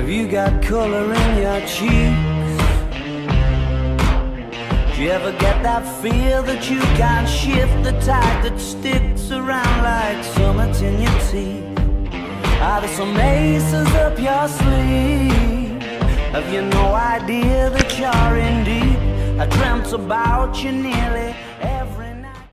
Have you got color in your cheeks? Do you ever get that feel that you can't shift, the tide that sticks around like summits in your teeth? Are there some aces up your sleeve? Have you no idea that you're in deep? I dreamt about you nearly